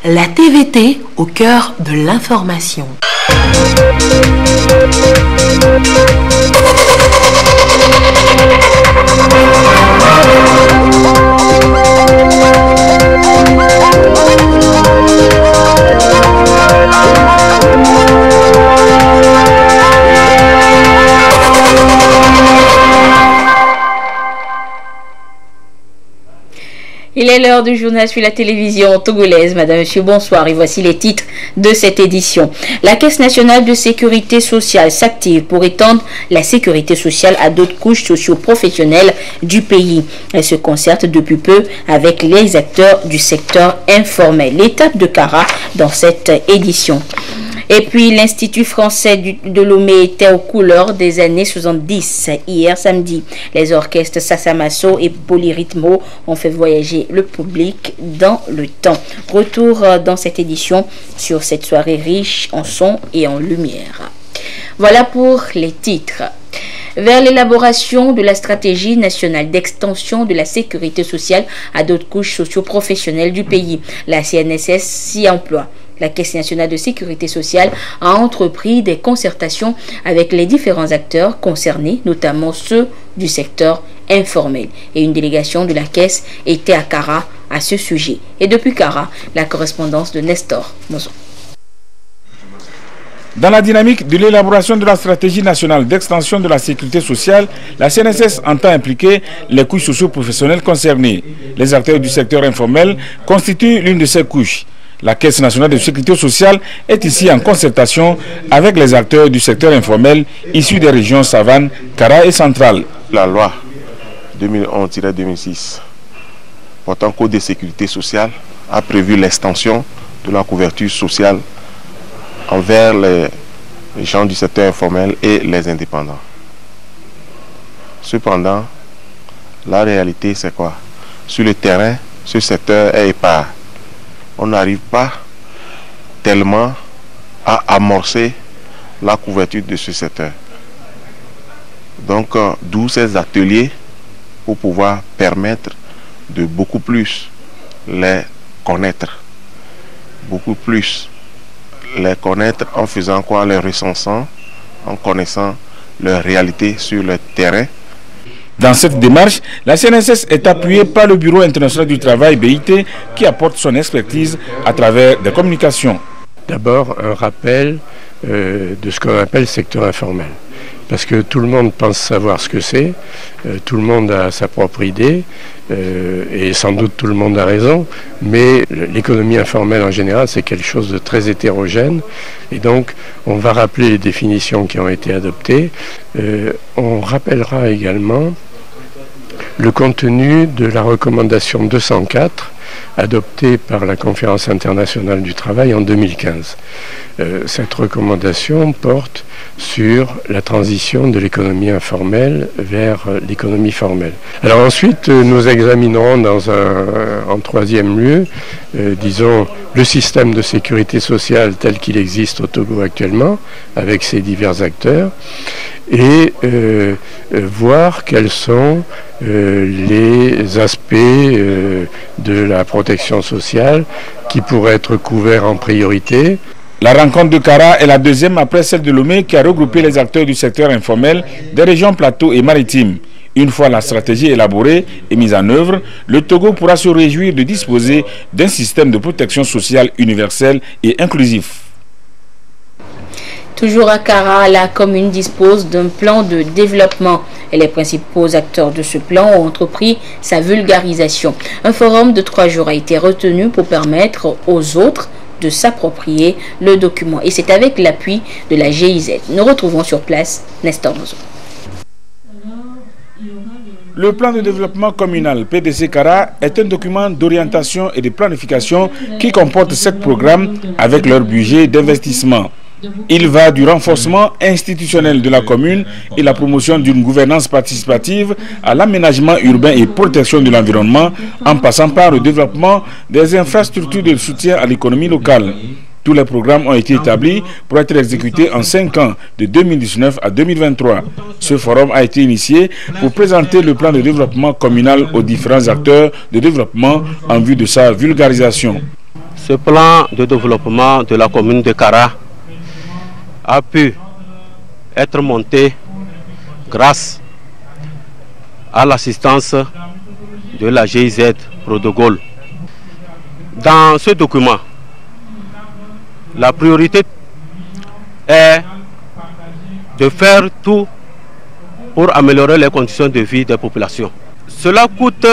la TVT au cœur de l'information. Il est l'heure du journal sur la télévision togolaise. Madame, Monsieur, bonsoir. Et voici les titres de cette édition. La Caisse nationale de sécurité sociale s'active pour étendre la sécurité sociale à d'autres couches socio-professionnelles du pays. Elle se concerte depuis peu avec les acteurs du secteur informel. L'étape de Kara dans cette édition. Et puis l'Institut français de Lomé était aux couleurs des années 70. Hier samedi, les orchestres Sassamasso et Polyrythmo ont fait voyager le public dans le temps. Retour dans cette édition sur cette soirée riche en son et en lumière. Voilà pour les titres. Vers l'élaboration de la stratégie nationale d'extension de la sécurité sociale à d'autres couches socio-professionnelles du pays, la CNSS s'y emploie. La Caisse nationale de sécurité sociale a entrepris des concertations avec les différents acteurs concernés, notamment ceux du secteur informel. Et une délégation de la Caisse était à Kara à ce sujet. Et depuis Kara, la correspondance de Nestor Mozo. Dans la dynamique de l'élaboration de la stratégie nationale d'extension de la sécurité sociale, la CNSS entend impliquer les couches socio-professionnelles concernées. Les acteurs du secteur informel constituent l'une de ces couches. La Caisse nationale de sécurité sociale est ici en concertation avec les acteurs du secteur informel issus des régions Savane, Kara et Centrale. La loi 2011-2006 portant code de sécurité sociale a prévu l'extension de la couverture sociale envers les gens du secteur informel et les indépendants. Cependant, la réalité c'est quoi? Sur le terrain, ce secteur est épars. On n'arrive pas tellement à amorcer la couverture de ce secteur. Donc, d'où ces ateliers pour pouvoir permettre de beaucoup plus les connaître. Beaucoup plus les connaître en faisant quoi? Les recensant, en connaissant leur réalité sur le terrain. Dans cette démarche, la CNSS est appuyée par le Bureau international du travail, BIT, qui apporte son expertise à travers des communications. D'abord, un rappel de ce qu'on appelle secteur informel. Parce que tout le monde pense savoir ce que c'est, tout le monde a sa propre idée, et sans doute tout le monde a raison, mais l'économie informelle en général, c'est quelque chose de très hétérogène, et donc on va rappeler les définitions qui ont été adoptées. On rappellera également le contenu de la recommandation 204 adoptée par la Conférence internationale du travail en 2015. Cette recommandation porte sur la transition de l'économie informelle vers l'économie formelle. Alors ensuite, nous examinerons en troisième lieu, disons, le système de sécurité sociale tel qu'il existe au Togo actuellement, avec ses divers acteurs, et voir quels sont les aspects de la protection sociale qui pourraient être couverts en priorité. La rencontre de Kara est la deuxième après celle de Lomé qui a regroupé les acteurs du secteur informel des régions plateaux et maritimes. Une fois la stratégie élaborée et mise en œuvre, le Togo pourra se réjouir de disposer d'un système de protection sociale universel et inclusif. Toujours à Kara, la commune dispose d'un plan de développement et les principaux acteurs de ce plan ont entrepris sa vulgarisation. Un forum de 3 jours a été retenu pour permettre aux autres de s'approprier le document. Et c'est avec l'appui de la GIZ. Nous retrouvons sur place Nestor Mozo. Le plan de développement communal PDC Kara est un document d'orientation et de planification qui comporte 7 programmes avec leur budget d'investissement. Il va du renforcement institutionnel de la commune et la promotion d'une gouvernance participative à l'aménagement urbain et protection de l'environnement en passant par le développement des infrastructures de soutien à l'économie locale. Tous les programmes ont été établis pour être exécutés en 5 ans, de 2019 à 2023. Ce forum a été initié pour présenter le plan de développement communal aux différents acteurs de développement en vue de sa vulgarisation. Ce plan de développement de la commune de Kara a pu être monté grâce à l'assistance de la GIZ Prodogol. Dans ce document, la priorité est de faire tout pour améliorer les conditions de vie des populations. Cela coûte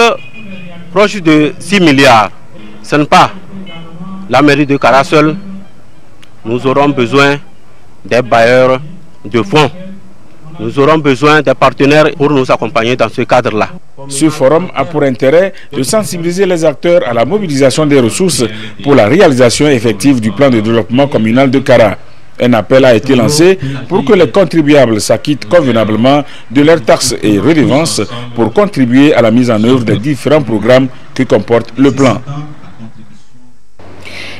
proche de 6 milliards. Ce n'est pas la mairie de Kara seule. Nous aurons besoin des bailleurs de fonds. Nous aurons besoin des partenaires pour nous accompagner dans ce cadre-là. Ce forum a pour intérêt de sensibiliser les acteurs à la mobilisation des ressources pour la réalisation effective du plan de développement communal de Kara. Un appel a été lancé pour que les contribuables s'acquittent convenablement de leurs taxes et redevances pour contribuer à la mise en œuvre des différents programmes que comporte le plan.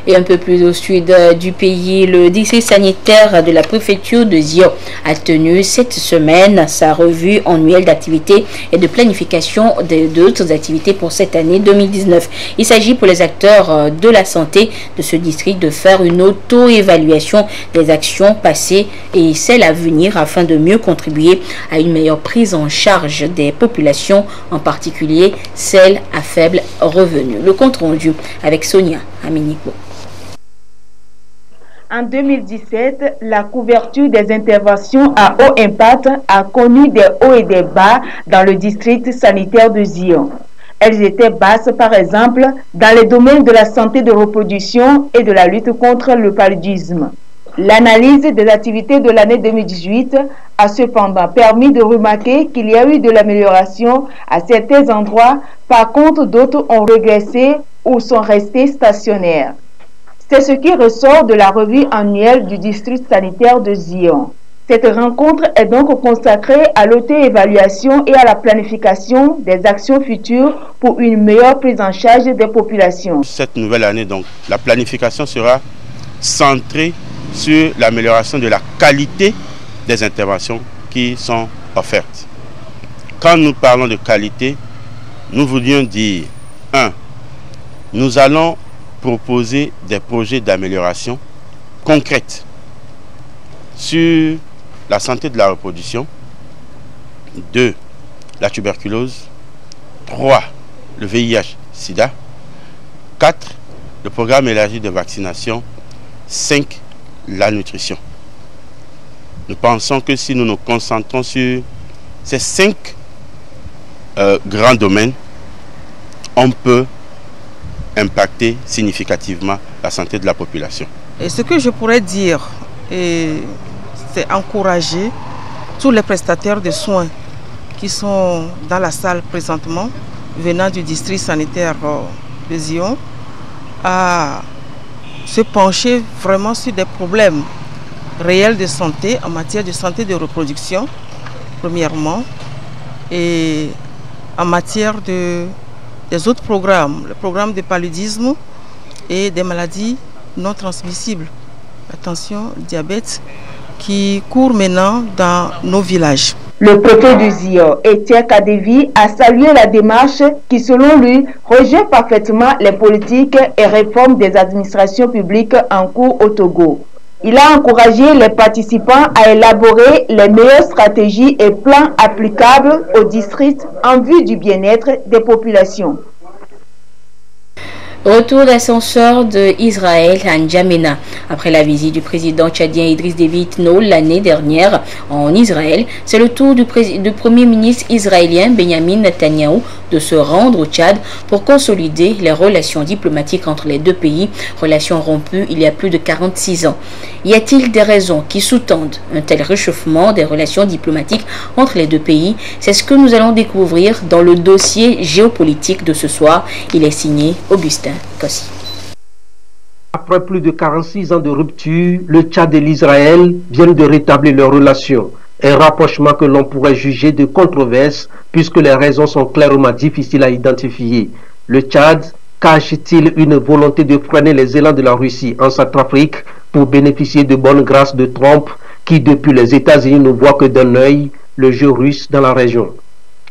Et un peu plus au sud du pays, le district sanitaire de la préfecture de Zion a tenu cette semaine sa revue annuelle d'activités et de planification d'autres activités pour cette année 2019. Il s'agit pour les acteurs de la santé de ce district de faire une auto-évaluation des actions passées et celles à venir afin de mieux contribuer à une meilleure prise en charge des populations, en particulier celles à faible revenu. Le compte rendu avec Sonia Aminiko. En 2017, la couverture des interventions à haut impact a connu des hauts et des bas dans le district sanitaire de Zion. Elles étaient basses, par exemple, dans les domaines de la santé de reproduction et de la lutte contre le paludisme. L'analyse des activités de l'année 2018 a cependant permis de remarquer qu'il y a eu de l'amélioration à certains endroits. Par contre, d'autres ont régressé ou sont restés stationnaires. C'est ce qui ressort de la revue annuelle du district sanitaire de Zion. Cette rencontre est donc consacrée à l'auto-évaluation et à la planification des actions futures pour une meilleure prise en charge des populations. Cette nouvelle année, donc, la planification sera centrée sur l'amélioration de la qualité des interventions qui sont offertes. Quand nous parlons de qualité, nous voulions dire, 1. Nous allons proposer des projets d'amélioration concrètes sur la santé de la reproduction, 2. la tuberculose, 3. le VIH-Sida, 4. le programme élargi de vaccination, 5. la nutrition. Nous pensons que si nous nous concentrons sur ces 5 grands domaines, on peut impacter significativement la santé de la population. Et ce que je pourrais dire, c'est encourager tous les prestataires de soins qui sont dans la salle présentement, venant du district sanitaire de Zion, à se pencher vraiment sur des problèmes réels de santé en matière de santé de reproduction, premièrement, et en matière des autres programmes, le programme de paludisme et des maladies non transmissibles, la tension, le diabète, qui court maintenant dans nos villages. Le préfet de Zion, Etienne Kadevi, a salué la démarche qui, selon lui, rejoint parfaitement les politiques et réformes des administrations publiques en cours au Togo. Il a encouragé les participants à élaborer les meilleures stratégies et plans applicables au district en vue du bien-être des populations. Retour d'ascenseur d'Israël à N'Djamena. Après la visite du président tchadien Idriss Déby Itno l'année dernière en Israël, c'est le tour du premier ministre israélien Benjamin Netanyahou de se rendre au Tchad pour consolider les relations diplomatiques entre les deux pays, relations rompues il y a plus de 46 ans. Y a-t-il des raisons qui sous-tendent un tel réchauffement des relations diplomatiques entre les deux pays? C'est ce que nous allons découvrir dans le dossier géopolitique de ce soir. Il est signé Augustin Kossi. Après plus de 46 ans de rupture, le Tchad et l'Israël viennent de rétablir leurs relations. Un rapprochement que l'on pourrait juger de controverse puisque les raisons sont clairement difficiles à identifier. Le Tchad cache-t-il une volonté de freiner les élans de la Russie en Centrafrique pour bénéficier de bonnes grâces de Trump qui depuis les États-Unis ne voit que d'un œil le jeu russe dans la région?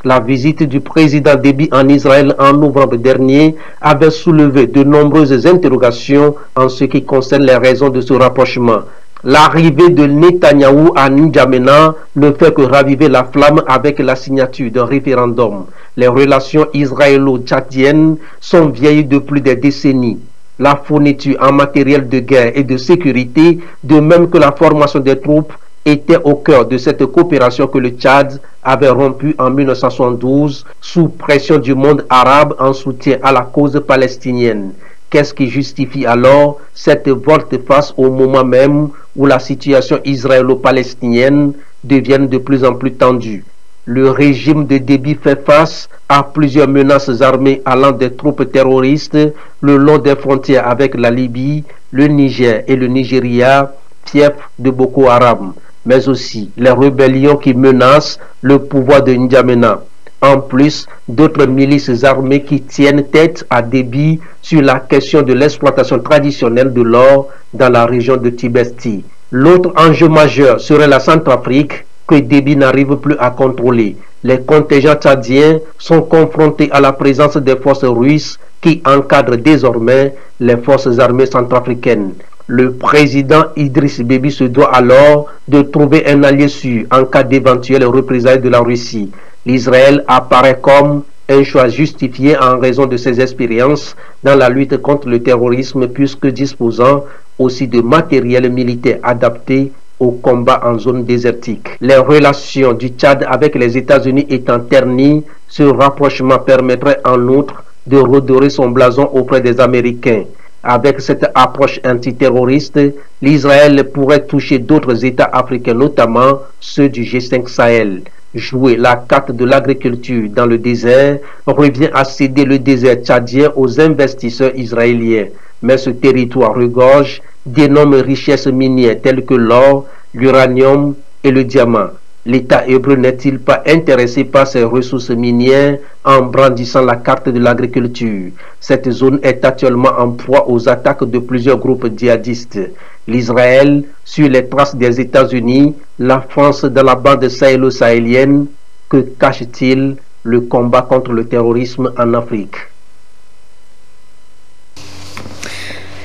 La visite du président Déby en Israël en novembre dernier avait soulevé de nombreuses interrogations en ce qui concerne les raisons de ce rapprochement. L'arrivée de Netanyahou à N'Djamena ne fait que raviver la flamme avec la signature d'un référendum. Les relations israélo-tchadiennes sont vieilles de plus de décennies. La fourniture en matériel de guerre et de sécurité, de même que la formation des troupes, était au cœur de cette coopération que le Tchad avait rompue en 1972 sous pression du monde arabe en soutien à la cause palestinienne. Qu'est-ce qui justifie alors cette volte-face au moment même où la situation israélo-palestinienne devient de plus en plus tendue? Le régime de Déby fait face à plusieurs menaces armées allant des troupes terroristes le long des frontières avec la Libye, le Niger et le Nigeria, fief de Boko Haram, mais aussi les rébellions qui menacent le pouvoir de N'Djamena. En plus, d'autres milices armées qui tiennent tête à Déby sur la question de l'exploitation traditionnelle de l'or dans la région de Tibesti. L'autre enjeu majeur serait la Centrafrique que Déby n'arrive plus à contrôler. Les contingents tchadiens sont confrontés à la présence des forces russes qui encadrent désormais les forces armées centrafricaines. Le président Idriss Déby se doit alors de trouver un allié sûr en cas d'éventuelles représailles de la Russie. L'Israël apparaît comme un choix justifié en raison de ses expériences dans la lutte contre le terrorisme puisque disposant aussi de matériel militaire adapté au combat en zone désertique. Les relations du Tchad avec les États-Unis étant ternies, ce rapprochement permettrait en outre de redorer son blason auprès des Américains. Avec cette approche antiterroriste, l'Israël pourrait toucher d'autres États africains, notamment ceux du G5 Sahel. Jouer la carte de l'agriculture dans le désert revient à céder le désert tchadien aux investisseurs israéliens. Mais ce territoire regorge d'énormes richesses minières telles que l'or, l'uranium et le diamant. L'État hébreu n'est-il pas intéressé par ces ressources minières en brandissant la carte de l'agriculture? Cette zone est actuellement en proie aux attaques de plusieurs groupes djihadistes. L'Israël sur les traces des États-Unis, la France dans la bande sahélo-sahélienne. Que cache-t-il le combat contre le terrorisme en Afrique?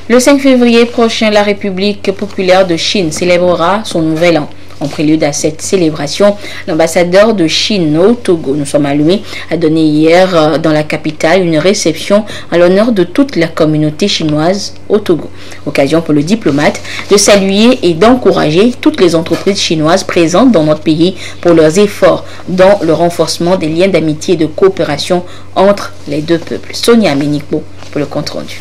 Le 5 février prochain, la République populaire de Chine célébrera son nouvel an. En prélude à cette célébration, l'ambassadeur de Chine au Togo, nous sommes allumés, a donné hier dans la capitale une réception en l'honneur de toute la communauté chinoise au Togo. Occasion pour le diplomate de saluer et d'encourager toutes les entreprises chinoises présentes dans notre pays pour leurs efforts dans le renforcement des liens d'amitié et de coopération entre les deux peuples. Sonia Ménico pour le compte rendu.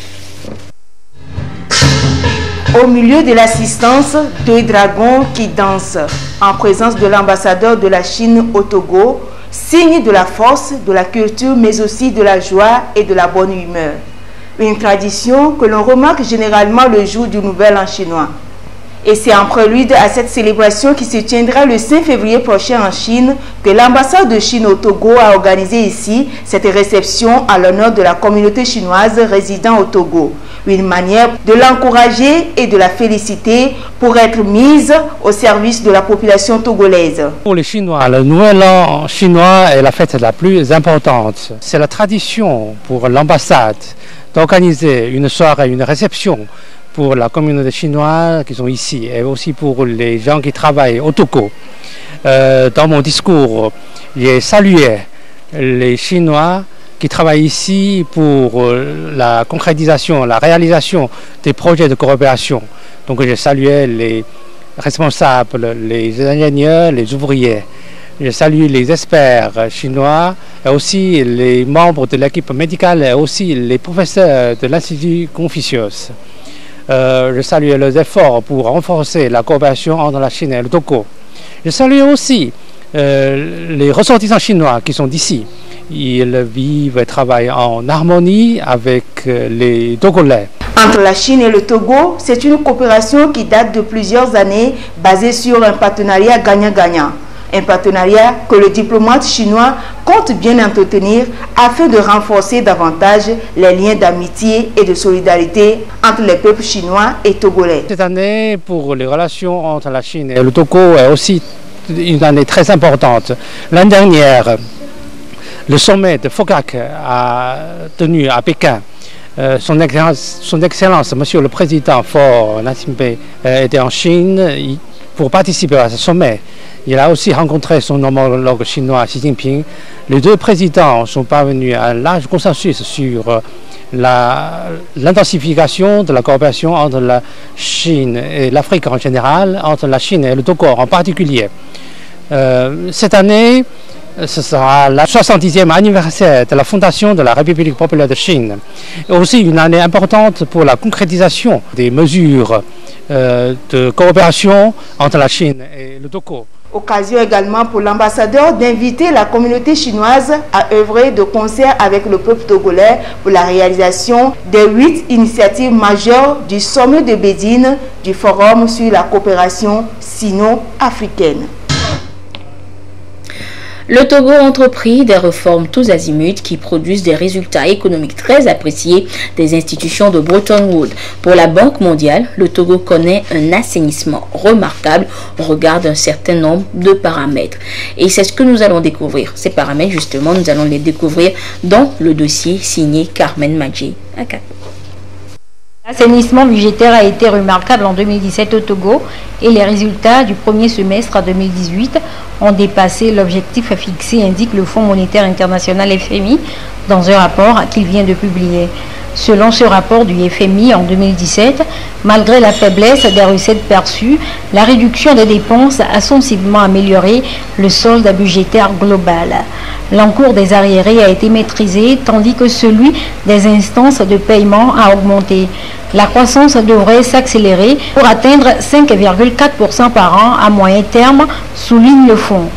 Au milieu de l'assistance, deux dragons qui dansent en présence de l'ambassadeur de la Chine au Togo, signe de la force, de la culture, mais aussi de la joie et de la bonne humeur. Une tradition que l'on remarque généralement le jour du Nouvel An chinois. Et c'est en prélude à cette célébration qui se tiendra le 5 février prochain en Chine que l'ambassade de Chine au Togo a organisé ici cette réception à l'honneur de la communauté chinoise résidant au Togo. Une manière de l'encourager et de la féliciter pour être mise au service de la population togolaise. Pour les Chinois, le Nouvel An chinois est la fête la plus importante. C'est la tradition pour l'ambassade d'organiser une soirée, une réception pour la communauté chinoise qui sont ici et aussi pour les gens qui travaillent au Togo. Dans mon discours, j'ai salué les Chinois qui travaillent ici pour la concrétisation, la réalisation des projets de coopération. Donc j'ai salué les responsables, les ingénieurs, les ouvriers. Je salue les experts chinois et aussi les membres de l'équipe médicale et aussi les professeurs de l'Institut Confucius. Je salue leurs efforts pour renforcer la coopération entre la Chine et le Togo. Je salue aussi les ressortissants chinois qui sont d'ici. Ils vivent et travaillent en harmonie avec les Togolais. Entre la Chine et le Togo, c'est une coopération qui date de plusieurs années basée sur un partenariat gagnant-gagnant. Un partenariat que le diplomate chinois compte bien entretenir afin de renforcer davantage les liens d'amitié et de solidarité entre les peuples chinois et togolais. Cette année, pour les relations entre la Chine et le Togo, est aussi une année très importante. L'année dernière, Le sommet de FOCAC a tenu à Pékin. Son Excellence, Monsieur le Président Faure Gnassingbé, était en Chine pour participer à ce sommet. Il a aussi rencontré son homologue chinois Xi Jinping. Les deux présidents sont parvenus à un large consensus sur l'intensification de la coopération entre la Chine et l'Afrique en général, entre la Chine et le Togo en particulier. Cette année, ce sera le 70e anniversaire de la fondation de la République populaire de Chine. Et aussi une année importante pour la concrétisation des mesures de coopération entre la Chine et le Togo. Occasion également pour l'ambassadeur d'inviter la communauté chinoise à œuvrer de concert avec le peuple togolais pour la réalisation des 8 initiatives majeures du sommet de Bédine du Forum sur la coopération sino-africaine. Le Togo a entrepris des réformes tous azimuts qui produisent des résultats économiques très appréciés des institutions de Bretton Woods. Pour la Banque mondiale, le Togo connaît un assainissement remarquable au regard d'un certain nombre de paramètres. Et c'est ce que nous allons découvrir. Ces paramètres, justement, nous allons les découvrir dans le dossier signé Carmen Madjé. L'assainissement budgétaire a été remarquable en 2017 au Togo et les résultats du premier semestre à 2018 ont dépassé l'objectif fixé, indique le Fonds monétaire international FMI dans un rapport qu'il vient de publier. Selon ce rapport du FMI en 2017, malgré la faiblesse des recettes perçues, la réduction des dépenses a sensiblement amélioré le solde budgétaire global. L'encours des arriérés a été maîtrisé tandis que celui des instances de paiement a augmenté. La croissance devrait s'accélérer pour atteindre 5,4% par an à moyen terme, souligne le fonds.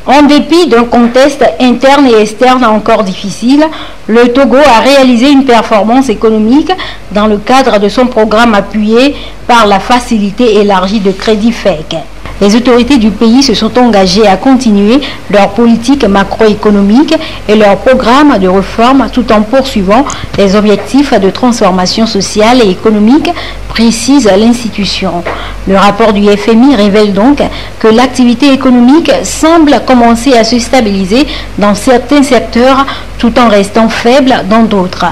En dépit d'un contexte interne et externe encore difficile, le Togo a réalisé une performance économique dans le cadre de son programme appuyé par la facilité élargie de crédit FEC. Les autorités du pays se sont engagées à continuer leur politique macroéconomique et leur programme de réforme tout en poursuivant les objectifs de transformation sociale et économique, précise l'institution. Le rapport du FMI révèle donc que l'activité économique semble commencer à se stabiliser dans certains secteurs tout en restant faible dans d'autres.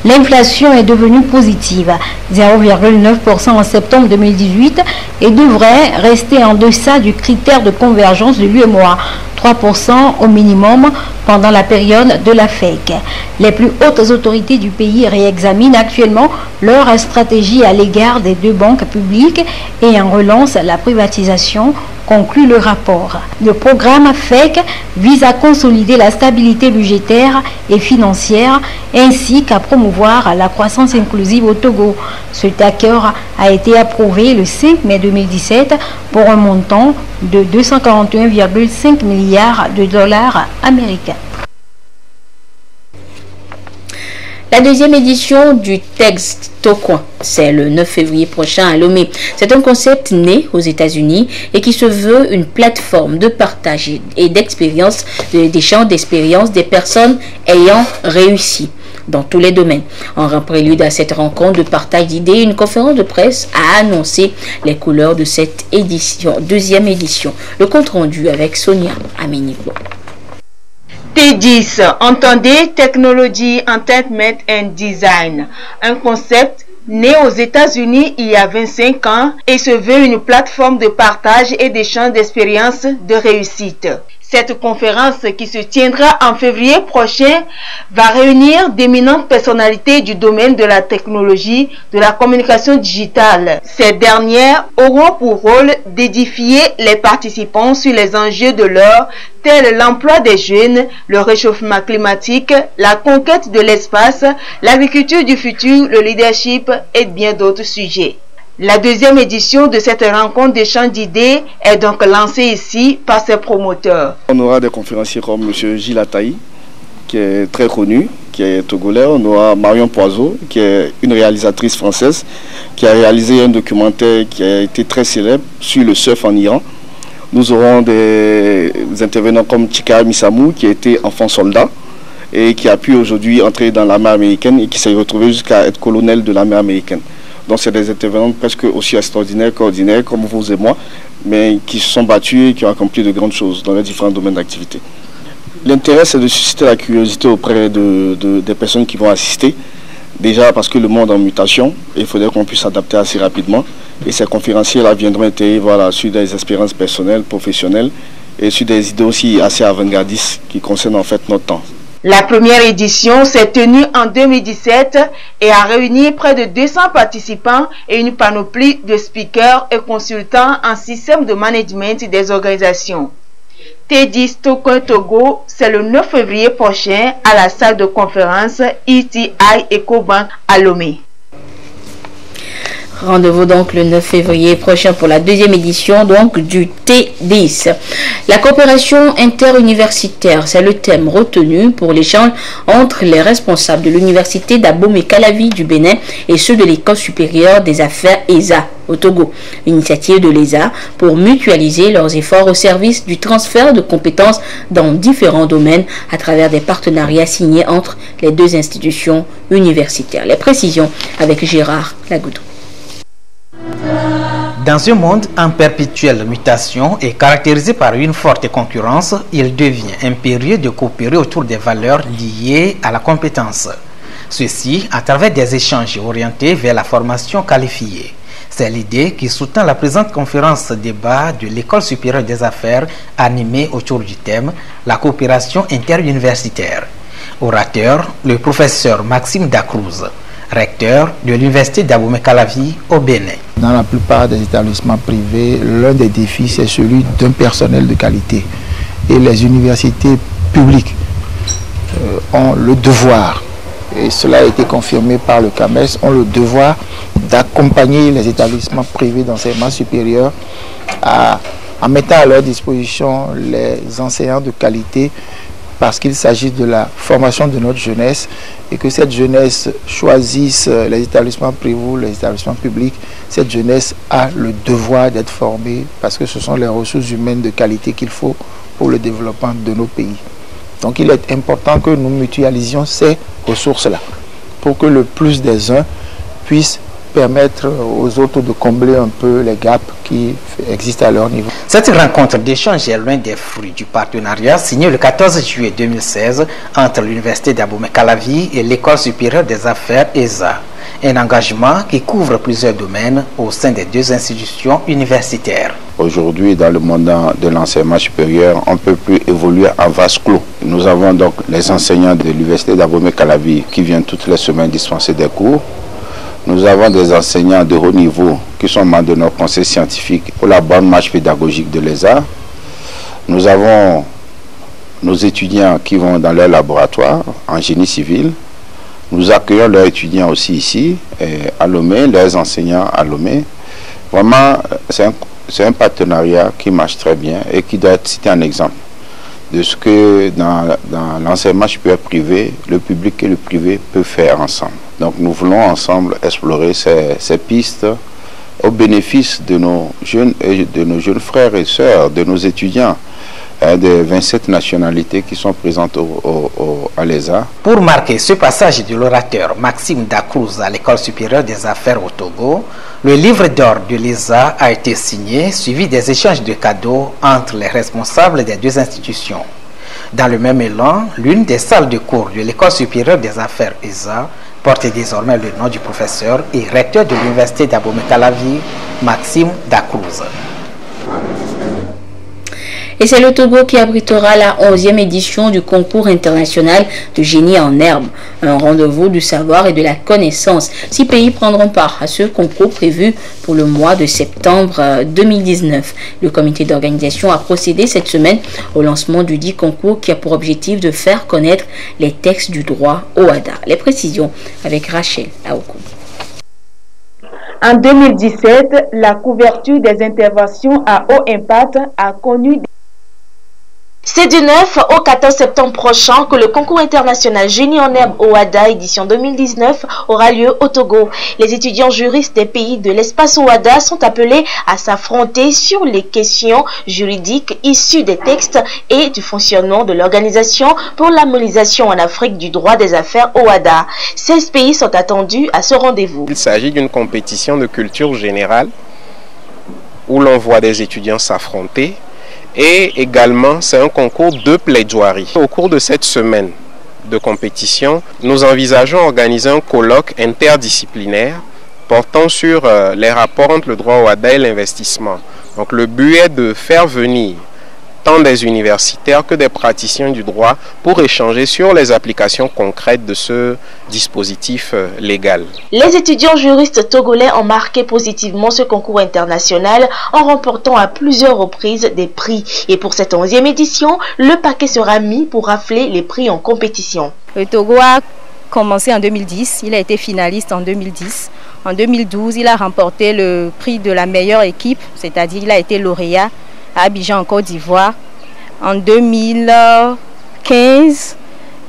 L'inflation est devenue positive, 0,9% en septembre 2018 et devrait rester en deçà du critère de convergence de l'UEMOA, 3% au minimum pendant la période de la FEC. Les plus hautes autorités du pays réexaminent actuellement leur stratégie à l'égard des deux banques publiques et en relance la privatisation, conclut le rapport. Le programme FEC vise à consolider la stabilité budgétaire et financière ainsi qu'à promouvoir la croissance inclusive au Togo. Cet accord a été approuvé le 5 mai 2017 pour un montant de 241,5 milliards de dollars américains. La deuxième édition du Textocoin, c'est le 9 février prochain à Lomé. C'est un concept né aux États-Unis et qui se veut une plateforme de partage et d'expérience, d'échange d'expériences des personnes ayant réussi dans tous les domaines. En prélude à cette rencontre de partage d'idées, une conférence de presse a annoncé les couleurs de cette édition, deuxième édition. Le compte rendu avec Sonia Aminipo. T10, entendez Technology, Entertainment and Design, un concept né aux États-Unis il y a 25 ans et se veut une plateforme de partage et d'échange d'expériences de réussite. Cette conférence qui se tiendra en février prochain va réunir d'éminentes personnalités du domaine de la technologie, de la communication digitale. Ces dernières auront pour rôle d'édifier les participants sur les enjeux de l'heure, tels l'emploi des jeunes, le réchauffement climatique, la conquête de l'espace, l'agriculture du futur, le leadership et bien d'autres sujets. La deuxième édition de cette rencontre d'échange d'idées est donc lancée ici par ses promoteurs. On aura des conférenciers comme M. Gilles Ataï, qui est très connu, qui est togolais. On aura Marion Poiseau, qui est une réalisatrice française, qui a réalisé un documentaire qui a été très célèbre sur le surf en Iran. Nous aurons des intervenants comme Chika Misamou, qui a été enfant soldat et qui a pu aujourd'hui entrer dans l'armée américaine et qui s'est retrouvé jusqu'à être colonel de l'armée américaine. Donc c'est des intervenants presque aussi extraordinaires qu'ordinaires, comme vous et moi, mais qui se sont battus et qui ont accompli de grandes choses dans les différents domaines d'activité. L'intérêt, c'est de susciter la curiosité auprès des personnes qui vont assister. Déjà parce que le monde est en mutation, il faudrait qu'on puisse s'adapter assez rapidement. Et ces conférenciers-là viendront être sur des expériences personnelles, professionnelles et sur des idées aussi assez avant-gardistes qui concernent en fait notre temps. La première édition s'est tenue en 2017 et a réuni près de 200 participants et une panoplie de speakers et consultants en système de management des organisations. TEDx Togo, c'est le 9 février prochain à la salle de conférence ETI Ecobank à Lomé. Rendez-vous donc le 9 février prochain pour la deuxième édition donc du TEDx. La coopération interuniversitaire, c'est le thème retenu pour l'échange entre les responsables de l'université d'Abomey-Calavi du Bénin et ceux de l'école supérieure des affaires ESA au Togo. Initiative de l'ESA pour mutualiser leurs efforts au service du transfert de compétences dans différents domaines à travers des partenariats signés entre les deux institutions universitaires. Les précisions avec Gérard Lagoudou. Dans un monde en perpétuelle mutation et caractérisé par une forte concurrence, il devient impérieux de coopérer autour des valeurs liées à la compétence. Ceci à travers des échanges orientés vers la formation qualifiée. C'est l'idée qui sous-tend la présente conférence débat de l'École supérieure des affaires animée autour du thème « La coopération interuniversitaire ». Orateur, le professeur Maxime Dacruz, recteur de l'université d'Abomey-Calavi au Bénin. Dans la plupart des établissements privés, l'un des défis, c'est celui d'un personnel de qualité. Et les universités publiques ont le devoir, et cela a été confirmé par le CAMES, ont le devoir d'accompagner les établissements privés d'enseignement supérieur en mettant à leur disposition les enseignants de qualité, parce qu'il s'agit de la formation de notre jeunesse et que cette jeunesse choisisse les établissements privés ou les établissements publics. Cette jeunesse a le devoir d'être formée parce que ce sont les ressources humaines de qualité qu'il faut pour le développement de nos pays. Donc il est important que nous mutualisions ces ressources-là pour que le plus des uns puissent permettre aux autres de combler un peu les gaps qui existent à leur niveau. Cette rencontre d'échange est l'un des fruits du partenariat signé le 14 juillet 2016 entre l'université d'Abomey-Calavi et l'École supérieure des affaires ESA. Un engagement qui couvre plusieurs domaines au sein des deux institutions universitaires. Aujourd'hui, dans le monde de l'enseignement supérieur, on ne peut plus évoluer en vase clos. Nous avons donc les enseignants de l'université d'Abomey-Calavi qui viennent toutes les semaines dispenser des cours. Nous avons des enseignants de haut niveau qui sont membres de notre conseil scientifique pour la bonne marche pédagogique de l'ESA. Nous avons nos étudiants qui vont dans leur laboratoire en génie civil. Nous accueillons leurs étudiants aussi ici, à Lomé, leurs enseignants à Lomé. Vraiment, c'est un partenariat qui marche très bien et qui doit être cité un exemple de ce que dans l'enseignement supérieur privé, le public et le privé peuvent faire ensemble. Donc nous voulons ensemble explorer ces pistes au bénéfice de nos jeunes frères et sœurs, de nos étudiants des 27 nationalités qui sont présentes à l'ESA. Pour marquer ce passage de l'orateur Maxime Dacruz à l'École supérieure des affaires au Togo, le livre d'or de l'ESA a été signé, suivi des échanges de cadeaux entre les responsables des deux institutions. Dans le même élan, l'une des salles de cours de l'École supérieure des affaires ESA porte désormais le nom du professeur et recteur de l'université d'Abomey-Calavi, Maxime Dacruz. Et c'est le Togo qui abritera la 11e édition du concours international de génie en herbe, un rendez-vous du savoir et de la connaissance. 6 pays prendront part à ce concours prévu pour le mois de septembre 2019. Le comité d'organisation a procédé cette semaine au lancement du dit concours qui a pour objectif de faire connaître les textes du droit au Ouada. Les précisions avec Rachel Aokou. En 2017, la couverture des interventions à haut impact a connu C'est du 9 au 14 septembre prochain que le concours international Génie en herbe Ouada édition 2019 aura lieu au Togo. Les étudiants juristes des pays de l'espace Ouada sont appelés à s'affronter sur les questions juridiques issues des textes et du fonctionnement de l'organisation pour l'harmonisation en Afrique du droit des affaires Ouada. 16 pays sont attendus à ce rendez-vous. Il s'agit d'une compétition de culture générale où l'on voit des étudiants s'affronter Et également, c'est un concours de plaidoirie. Au cours de cette semaine de compétition, nous envisageons d'organiser un colloque interdisciplinaire portant sur les rapports entre le droit au WADA et l'investissement. Donc le but est de faire venir tant des universitaires que des praticiens du droit pour échanger sur les applications concrètes de ce dispositif légal. Les étudiants juristes togolais ont marqué positivement ce concours international en remportant à plusieurs reprises des prix. Et pour cette 11e édition, le paquet sera mis pour rafler les prix en compétition. Le Togo a commencé en 2010, il a été finaliste en 2010. En 2012, il a remporté le prix de la meilleure équipe, c'est-à-dire il a été lauréat à Abidjan en Côte d'Ivoire. En 2015,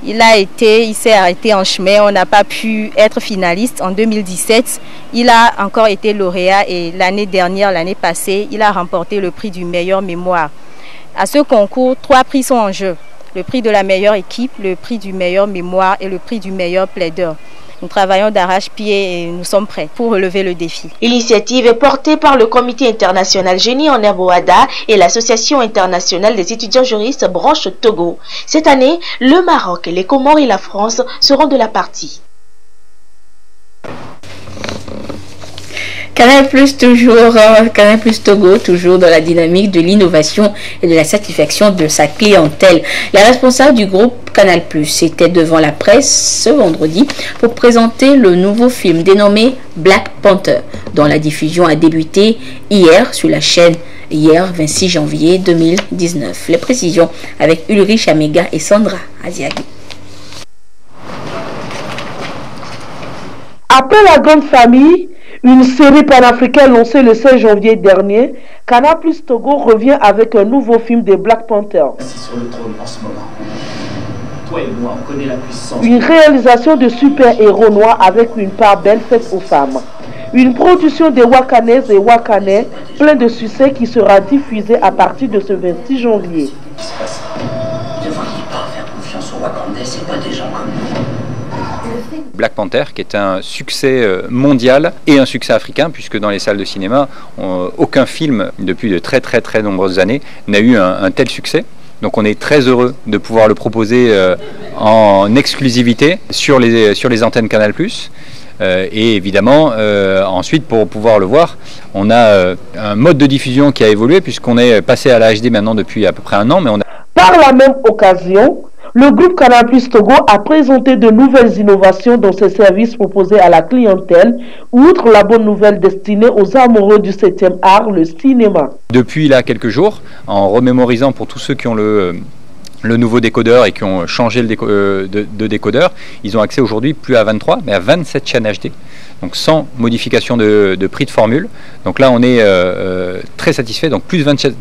il s'est arrêté en chemin, on n'a pas pu être finaliste. En 2017, il a encore été lauréat et l'année dernière, l'année passée, il a remporté le prix du meilleur mémoire. À ce concours, 3 prix sont en jeu. Le prix de la meilleure équipe, le prix du meilleur mémoire et le prix du meilleur plaideur. Nous travaillons d'arrache-pied et nous sommes prêts pour relever le défi. L'initiative est portée par le Comité international Génie en Herbe OHADA et l'Association internationale des étudiants juristes branche Togo. Cette année, le Maroc, les Comores et la France seront de la partie. Canal Plus Togo, toujours dans la dynamique de l'innovation et de la satisfaction de sa clientèle. La responsable du groupe Canal Plus était devant la presse ce vendredi pour présenter le nouveau film dénommé Black Panther, dont la diffusion a débuté hier sur la chaîne, hier 26 janvier 2019. Les précisions avec Ulrich Amega et Sandra Aziagi. Après La Grande Famille, une série panafricaine lancée le 16 janvier dernier, Canal Plus Togo revient avec un nouveau film de Black Panther. Sur le trône en ce moment. Toi et moi, on connaît la puissance. Une réalisation de super-héros noirs avec une part belle faite aux femmes. Une production des Wakanaises et Wakanais, plein de succès qui sera diffusée à partir de ce 26 janvier. Qu'est-ce qui se passe? Ne devriez pas faire confiance aux Wakandais, c'est pas des gens comme nous. Black Panther, qui est un succès mondial et un succès africain, puisque dans les salles de cinéma, aucun film depuis de très nombreuses années n'a eu un tel succès. Donc on est très heureux de pouvoir le proposer en exclusivité sur les antennes Canal+. Et évidemment, ensuite, pour pouvoir le voir, on a un mode de diffusion qui a évolué, puisqu'on est passé à la HD maintenant depuis à peu près 1 an. Mais on a... Par la même occasion, le groupe Canal Plus Togo a présenté de nouvelles innovations dans ses services proposés à la clientèle, outre la bonne nouvelle destinée aux amoureux du 7e art, le cinéma. Depuis là quelques jours, en remémorisant pour tous ceux qui ont le nouveau décodeur et qui ont changé de décodeur, ils ont accès aujourd'hui plus à 23, mais à 27 chaînes HD, donc sans modification de prix de formule. Donc là, on est très satisfait, donc plus de 27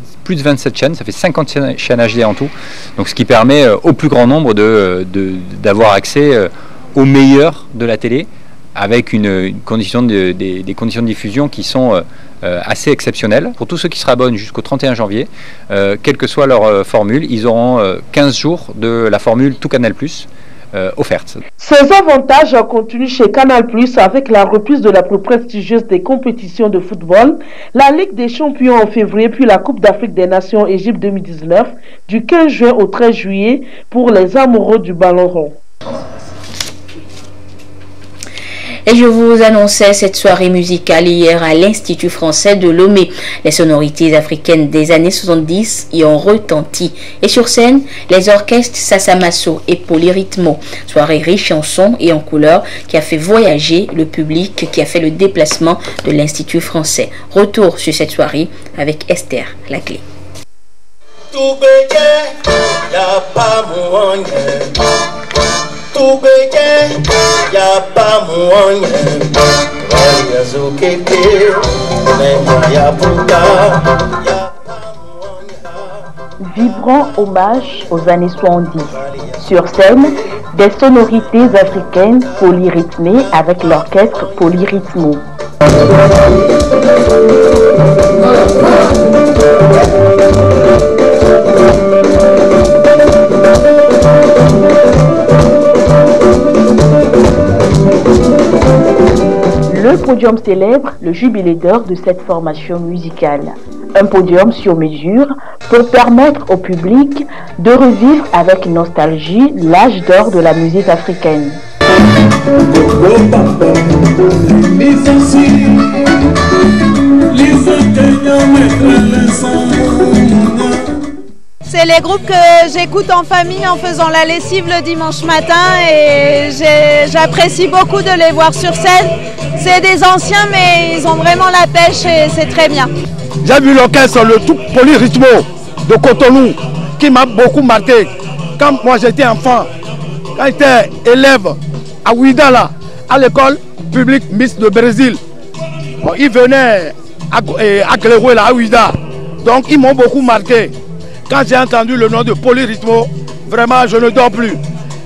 chaînes, ça fait 50 chaînes HD en tout, donc ce qui permet au plus grand nombre d'avoir accès au meilleur de la télé, avec des conditions de diffusion qui sont assez exceptionnelles. Pour tous ceux qui se rabonnent jusqu'au 31 janvier, quelle que soit leur formule, ils auront 15 jours de la formule Tout Canal+, offerte. Ces avantages continuent chez Canal+, avec la reprise de la plus prestigieuse des compétitions de football, la Ligue des Champions en février, puis la Coupe d'Afrique des Nations Égypte 2019, du 15 juin au 13 juillet, pour les amoureux du ballon rond. Et je vous annonçais cette soirée musicale hier à l'Institut français de Lomé. Les sonorités africaines des années 70 y ont retenti. Et sur scène, les orchestres Sassamasso et Polyrythmo. Soirée riche en sons et en couleurs qui a fait voyager le public, qui a fait le déplacement de l'Institut français. Retour sur cette soirée avec Esther Laclé. Vibrant hommage aux années 70. Sur scène, des sonorités africaines polyrythmées avec l'orchestre Polyrythmo. Le podium célèbre le jubilé d'or de cette formation musicale. un podium sur mesure pour permettre au public de revivre avec nostalgie l'âge d'or de la musique africaine. C'est les groupes que j'écoute en famille en faisant la lessive le dimanche matin et j'apprécie beaucoup de les voir sur scène. C'est des anciens mais ils ont vraiment la pêche et c'est très bien. J'ai vu l'orchestre, le tout Polyrythmo de Cotonou qui m'a beaucoup marqué. Quand moi j'étais enfant, quand j'étais élève à Ouida, là, à l'école publique Miss de Brésil, bon, ils venaient à Cléroué, là, à Ouida. Donc ils m'ont beaucoup marqué. Quand j'ai entendu le nom de Polyrythmo, vraiment je ne dors plus.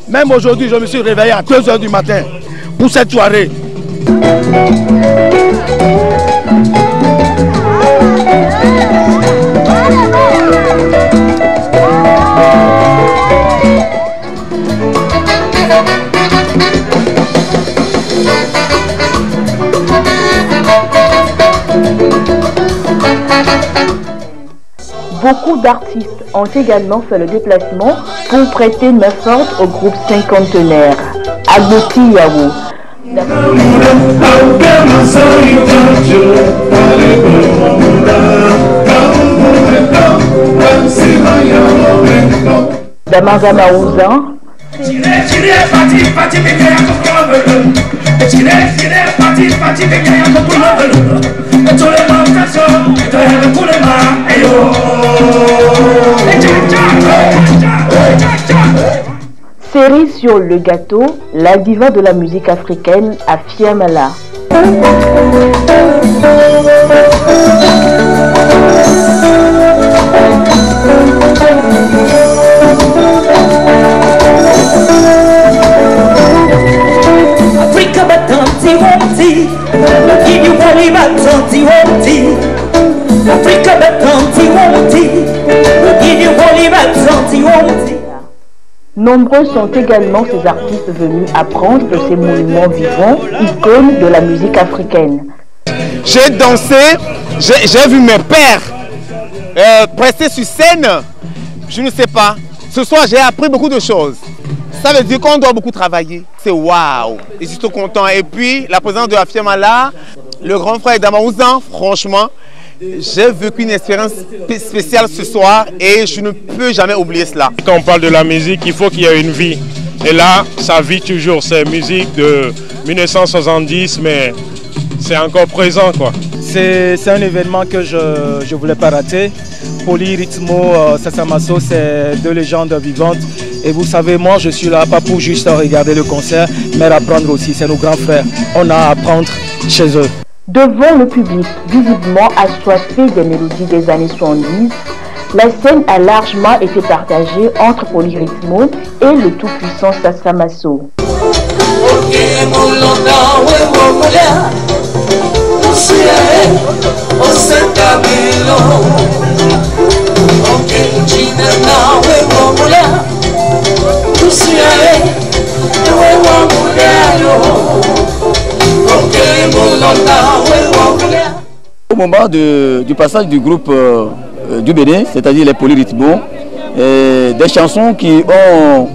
Même aujourd'hui, je me suis réveillé à 2 h du matin pour cette soirée. Beaucoup d'artistes ont également fait le déplacement pour prêter main forte au groupe cinquantenaire. Agboti Yawo. Damaza Maouza. Série sur le gâteau, la diva de la musique africaine Afia Mala. Nombreux sont également ces artistes venus apprendre de ces monuments vivants, icônes de la musique africaine. J'ai dansé, j'ai vu mes pères prester sur scène. Je ne sais pas. Ce soir, j'ai appris beaucoup de choses. Ça veut dire qu'on doit beaucoup travailler. C'est waouh. Et je suis content. Et puis, la présence de Afia Mala, le grand frère d'Amaouzan, franchement, j'ai vécu une expérience spéciale ce soir et je ne peux jamais oublier cela. Quand on parle de la musique, il faut qu'il y ait une vie. Et là, ça vit toujours. C'est musique de 1970, mais c'est encore présent, quoi. C'est un événement que je ne voulais pas rater. Polyrythmo, Sasamaso, c'est 2 légendes vivantes. Et vous savez, moi, je suis là pas pour juste regarder le concert, mais apprendre aussi. C'est nos grands frères. On a à apprendre chez eux. Devant le public, visiblement assoiffé des mélodies des années 70, la scène a largement été partagée entre Polyrythmo et le tout-puissant Sasamaso. Au moment du passage du groupe du Bénin, c'est-à-dire les Polyrythmo, des chansons qui ont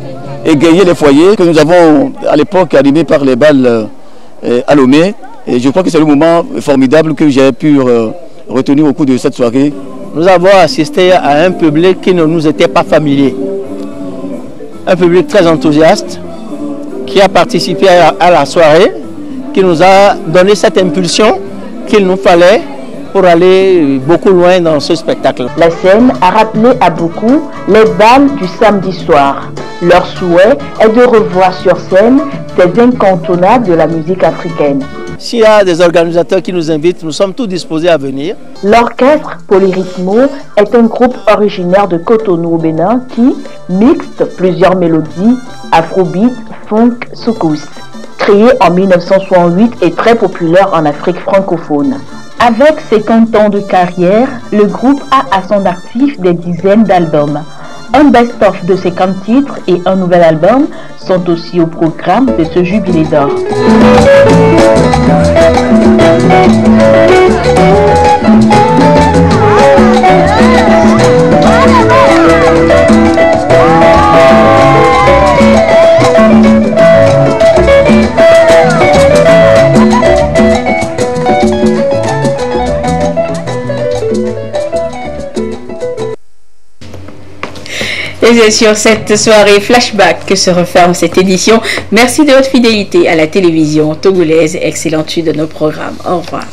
égayé les foyers, que nous avons à l'époque animés par les balles à Lomé. Et je crois que c'est le moment formidable que j'ai pu retenir au cours de cette soirée. Nous avons assisté à un public qui ne nous était pas familier. Un public très enthousiaste qui a participé à la soirée, qui nous a donné cette impulsion qu'il nous fallait pour aller beaucoup loin dans ce spectacle. La scène a rappelé à beaucoup les balles du samedi soir. Leur souhait est de revoir sur scène ces incontournables de la musique africaine. S'il y a des organisateurs qui nous invitent, nous sommes tous disposés à venir. L'orchestre Polyrythmo est un groupe originaire de Cotonou au Bénin qui mixte plusieurs mélodies, afrobeat, funk, soukous. Créé en 1968 et très populaire en Afrique francophone. Avec 50 ans de carrière, le groupe a à son actif des dizaines d'albums. Un best-of de 50 titres et un nouvel album sont aussi au programme de ce jubilé d'or. C'est sur cette soirée flashback que se referme cette édition. Merci de votre fidélité à la télévision togolaise. Excellente suite de nos programmes. Au revoir.